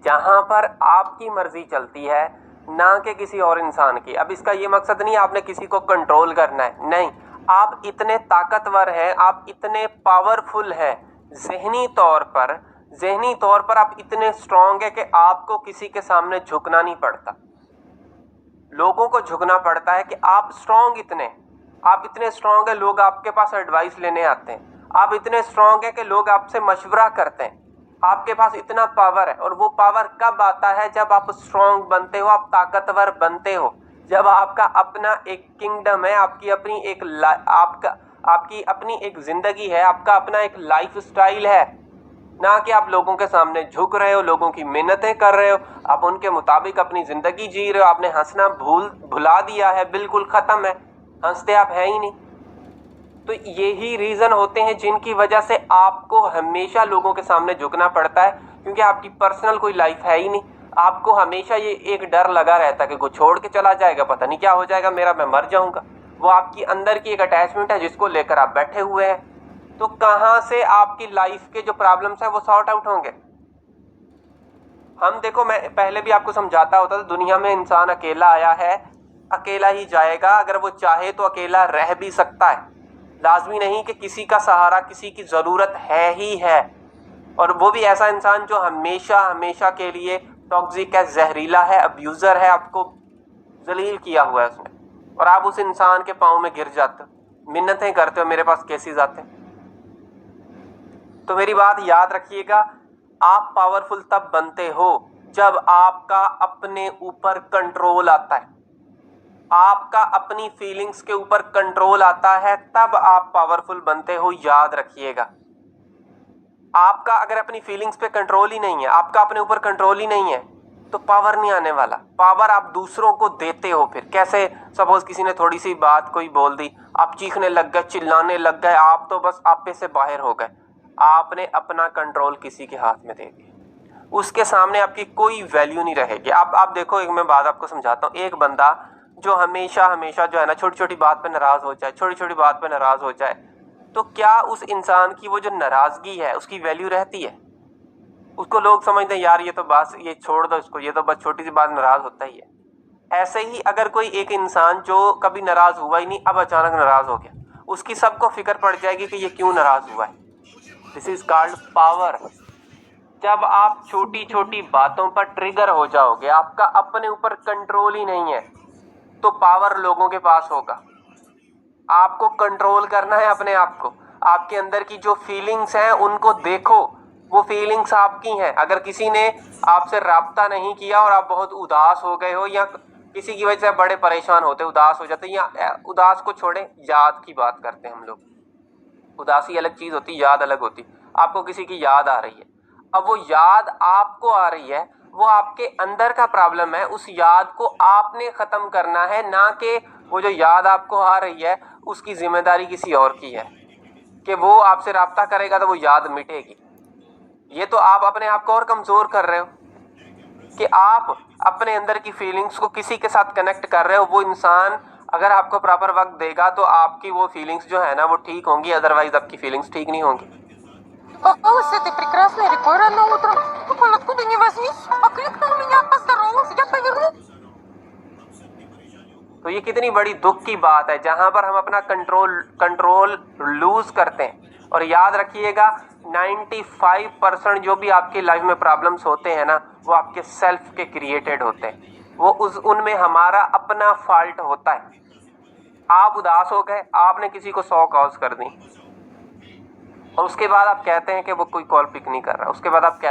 जहां पर आपकी मर्जी चलती है, ना कि किसी और इंसान की। अब इसका ये मकसद नहीं आपने किसी को कंट्रोल करना है, नहीं। आप इतने ताकतवर हैं, आप इतने पावरफुल हैं ज़हनी तौर पर आप इतने स्ट्रांग है कि आपको किसी के सामने झुकना नहीं पड़ता। लोगों को झुकना पड़ता है कि आप इतने स्ट्रांग है, लोग आपके पास एडवाइस लेने आते हैं। आप इतने स्ट्रांग है कि लोग आपसे मशवरा करते हैं। आपके पास इतना पावर है, और वो पावर कब आता है? जब आप स्ट्रांग बनते हो, आप ताकतवर बनते हो, जब आपका अपना एक किंगडम है, आपकी अपनी एक जिंदगी है, आपका अपना एक लाइफ स्टाइल है। ना कि आप लोगों के सामने झुक रहे हो, लोगों की मिन्नतें कर रहे हो, आप उनके मुताबिक अपनी जिंदगी जी रहे हो। आपने हंसना भुला दिया है, बिल्कुल खत्म है, हंसते आप है ही नहीं। तो यही रीजन होते हैं जिनकी वजह से आपको हमेशा लोगों के सामने झुकना पड़ता है, क्योंकि आपकी पर्सनल कोई लाइफ है ही नहीं। आपको हमेशा ये एक डर लगा रहता है कि कोई छोड़ के चला जाएगा, पता नहीं क्या हो जाएगा मेरा, मैं मर जाऊंगा। वो आपकी अंदर की एक अटैचमेंट है जिसको लेकर आप बैठे हुए हैं। तो कहां से आपकी लाइफ के जो प्रॉब्लम्स है वो सॉर्ट आउट होंगे? हम देखो, मैं पहले भी आपको समझाता होता था, दुनिया में इंसान अकेला आया है, अकेला ही जाएगा। अगर वो चाहे तो अकेला रह भी सकता है, लाजमी नहीं कि किसी का सहारा, किसी की जरूरत है ही है। और वो भी ऐसा इंसान जो हमेशा हमेशा के लिए टॉक्सिक है, जहरीला है, अब्यूजर है, आपको जलील किया हुआ है उसने, और आप उस इंसान के पांव में गिर जाते हो, मिन्नतें करते हो, मेरे पास केसेस आते हैं। तो मेरी बात याद रखिएगा, आप पावरफुल तब बनते हो जब आपका अपने ऊपर कंट्रोल आता है, आपका अपनी फीलिंग्स के ऊपर कंट्रोल आता है, तब आप पावरफुल बनते हो। याद रखिएगा, आपका अगर अपनी फीलिंग्स पे कंट्रोल ही नहीं है, आपका अपने ऊपर कंट्रोल ही नहीं है, तो पावर नहीं आने वाला। पावर आप दूसरों को देते हो। फिर कैसे? सपोज किसी ने थोड़ी सी बात कोई बोल दी, आप चीखने लग गए, चिल्लाने लग गए, आप तो बस आपे से बाहर हो गए। आपने अपना कंट्रोल किसी के हाथ में दे दिया, उसके सामने आपकी कोई वैल्यू नहीं रहेगी। आप देखो, एक मैं बात आपको समझाता हूँ। एक बंदा जो हमेशा हमेशा जो है ना, छोटी छोटी बात पे नाराज हो जाए, छोटी छोटी बात पे नाराज हो जाए, तो क्या उस इंसान की वो जो नाराजगी है उसकी वैल्यू रहती है? उसको लोग समझते हैं यार ये तो बस, ये छोड़ दो इसको, ये तो बस छोटी सी बात नाराज होता ही है। ऐसे ही अगर कोई एक इंसान जो कभी नाराज हुआ ही नहीं, अब अचानक नाराज हो गया, उसकी सबको फिक्र पड़ जाएगी कि ये क्यों नाराज हुआ है। This is called power. जब आप छोटी छोटी बातों पर ट्रिगर हो जाओगे, आपका अपने ऊपर कंट्रोल ही नहीं है, तो पावर लोगों के पास होगा। आपको कंट्रोल करना है अपने आप को। आपके अंदर की जो फीलिंग्स हैं उनको देखो, वो फीलिंग्स आपकी हैं। अगर किसी ने आपसे राब्ता नहीं किया और आप बहुत उदास हो गए हो, या किसी की वजह से बड़े परेशान होते, उदास हो जाते, या उदास को छोड़े, याद की बात करते हैं हम लोग। उदासी अलग चीज होती, याद अलग होती। आपको किसी की याद आ रही है, अब वो याद आपको आ रही है, वो आपके अंदर का प्रॉब्लम है। उस याद को आपने खत्म करना है, ना कि वो जो याद आपको आ रही है उसकी जिम्मेदारी किसी और की है कि वो आपसे राब्ता करेगा तो वो याद मिटेगी। ये तो आप अपने आप को और कमजोर कर रहे हो कि आप अपने अंदर की फीलिंग्स को किसी के साथ कनेक्ट कर रहे हो। वो इंसान अगर आपको प्रॉपर वक्त देगा तो आपकी वो फीलिंग्स जो है ना वो ठीक होंगी, अदरवाइज आपकी फीलिंग्स ठीक नहीं होंगी। Попала с этой прекрасной рекой рано утром. Он откуда ни возьмись, окликнул меня, поздоровался, я повернул. तो ये कितनी बड़ी दुख की बात है, जहां पर हम अपना कंट्रोल लूज करते हैं। और याद रखिएगा, 95% जो भी आपकी लाइफ में प्रॉब्लम्स होते हैं ना, वो आपके सेल्फ के क्रिएटेड होते हैं। वो उनमें हमारा अपना फॉल्ट होता है। आप उदास हो गए, आपने किसी को 100 कॉल्स कर दी, और उसके बाद आप कहते हैं कि वो कोई कॉल पिक नहीं कर रहा, उसके बाद आप कहते